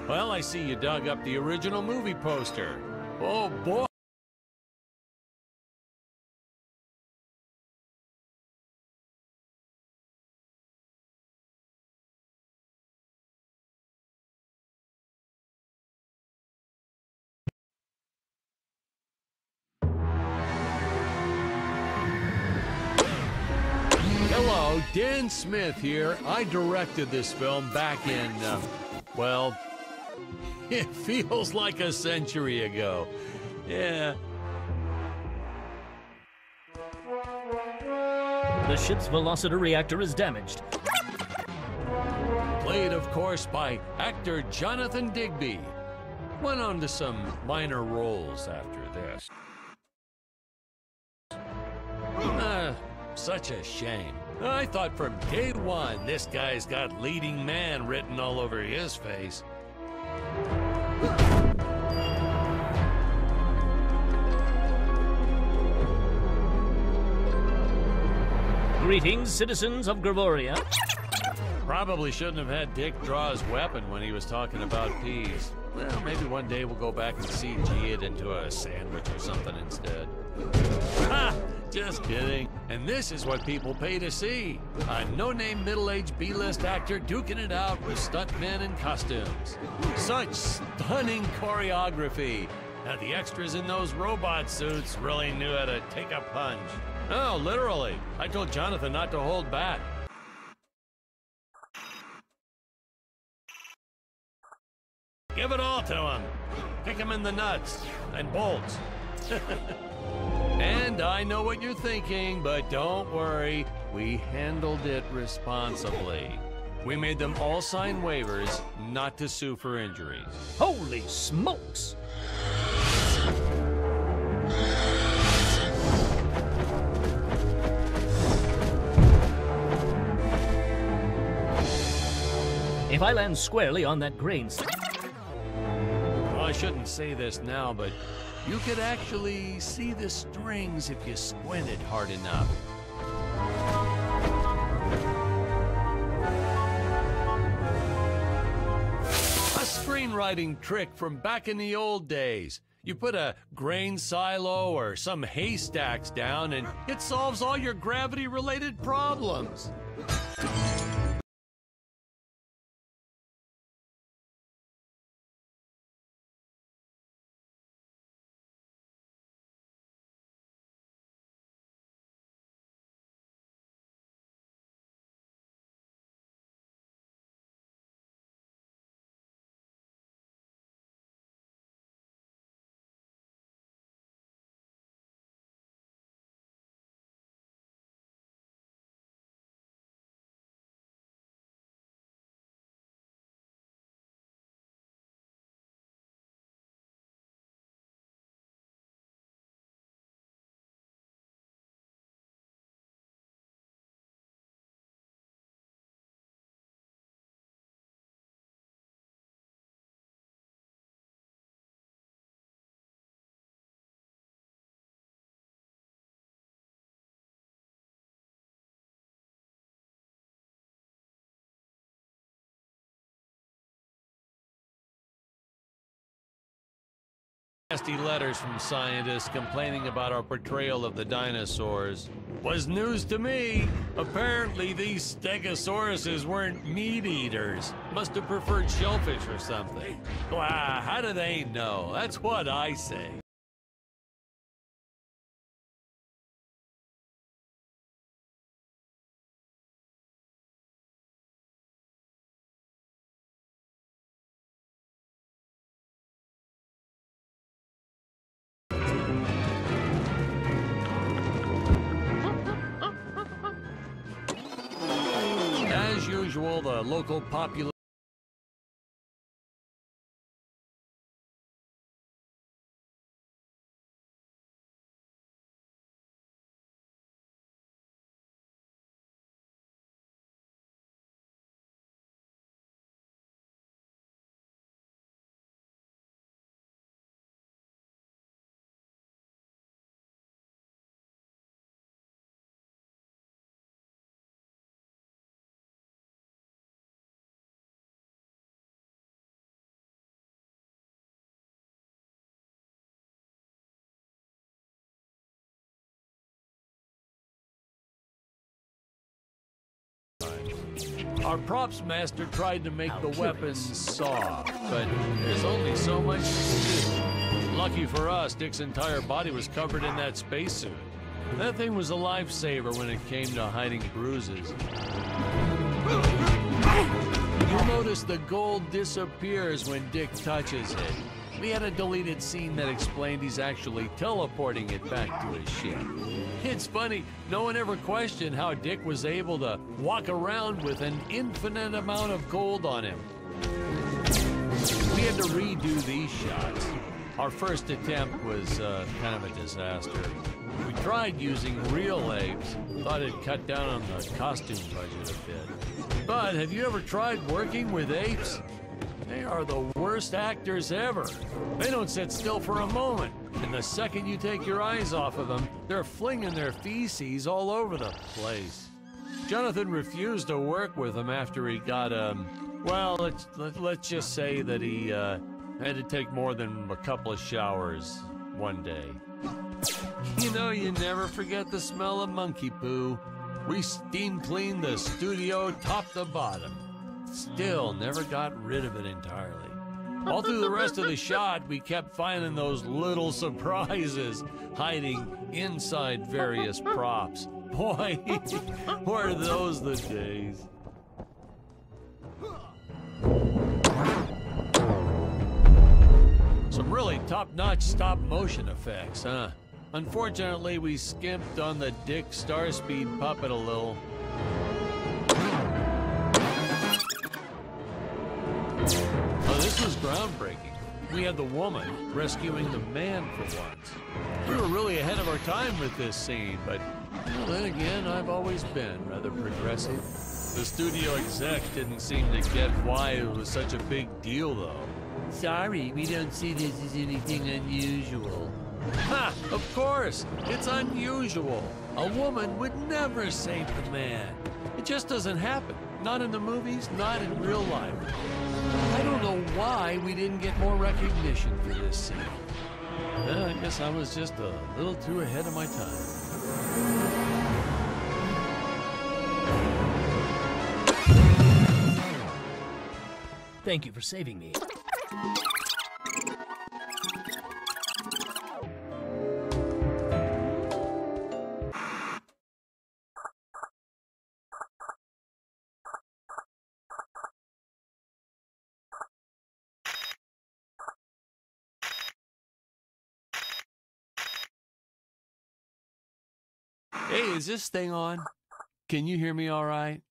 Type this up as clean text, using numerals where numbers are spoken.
Well, I see you dug up the original movie poster. Oh, boy. Hello, Dan Smith here. I directed this film back in, well, it feels like a century ago. Yeah. The ship's velocity reactor is damaged. Played, of course, by actor Jonathan Digby. Went on to some minor roles after this. Such a shame. I thought from day one, this guy's got leading man written all over his face. Greetings, citizens of Gravoria. Probably shouldn't have had Dick draw his weapon when he was talking about peas. Well, maybe one day we'll go back and CG it into a sandwich or something instead. Ha! Just kidding. And this is what people pay to see. A no-name middle-aged B-list actor duking it out with stuntmen in costumes. Such stunning choreography. Now, the extras in those robot suits really knew how to take a punch. Oh, literally. I told Jonathan not to hold back. Give it all to him. Kick him in the nuts and bolts. And I know what you're thinking, but don't worry. We handled it responsibly. We made them all sign waivers not to sue for injuries. Holy smokes! If I land squarely on that grain... Well, I shouldn't say this now, but you could actually see the strings if you squinted hard enough. A screenwriting trick from back in the old days. You put a grain silo or some haystacks down and it solves all your gravity-related problems. Nasty letters from scientists complaining about our portrayal of the dinosaurs was news to me. Apparently, these stegosauruses weren't meat eaters. Must have preferred shellfish or something. Wow, how do they know? That's what I say. As usual, the local population Our props master tried to make How the curious. weapons soft, but there's only so much to do. Lucky for us, Dick's entire body was covered in that spacesuit. That thing was a lifesaver when it came to hiding bruises. You'll notice the gold disappears when Dick touches it. We had a deleted scene that explained he's actually teleporting it back to his ship. It's funny, no one ever questioned how Dick was able to walk around with an infinite amount of gold on him. We had to redo these shots. Our first attempt was kind of a disaster. We tried using real apes, thought it'd cut down on the costume budget a bit. But have you ever tried working with apes? They are the worst actors ever. They don't sit still for a moment, and the second you take your eyes off of them, they're flinging their feces all over the place. Jonathan refused to work with them after he got, well, let's just say that he had to take more than a couple of showers one day. You know, you never forget the smell of monkey poo. We steam cleaned the studio top to bottom. Still never got rid of it entirely. All through the rest of the shot, we kept finding those little surprises hiding inside various props. Boy, were those the days. Some really top-notch stop-motion effects, huh? Unfortunately, we skimped on the Dick Starspeed puppet a little. Oh, this was groundbreaking. We had the woman rescuing the man for once. We were really ahead of our time with this scene, but well, then again, I've always been rather progressive. The studio exec didn't seem to get why it was such a big deal, though. Sorry, we don't see this as anything unusual. Ha! Of course! It's unusual. A woman would never save the man. It just doesn't happen. Not in the movies, not in real life. I don't know why we didn't get more recognition for this scene. I guess I was just a little too ahead of my time. Thank you for saving me. Hey, is this thing on? Can you hear me all right?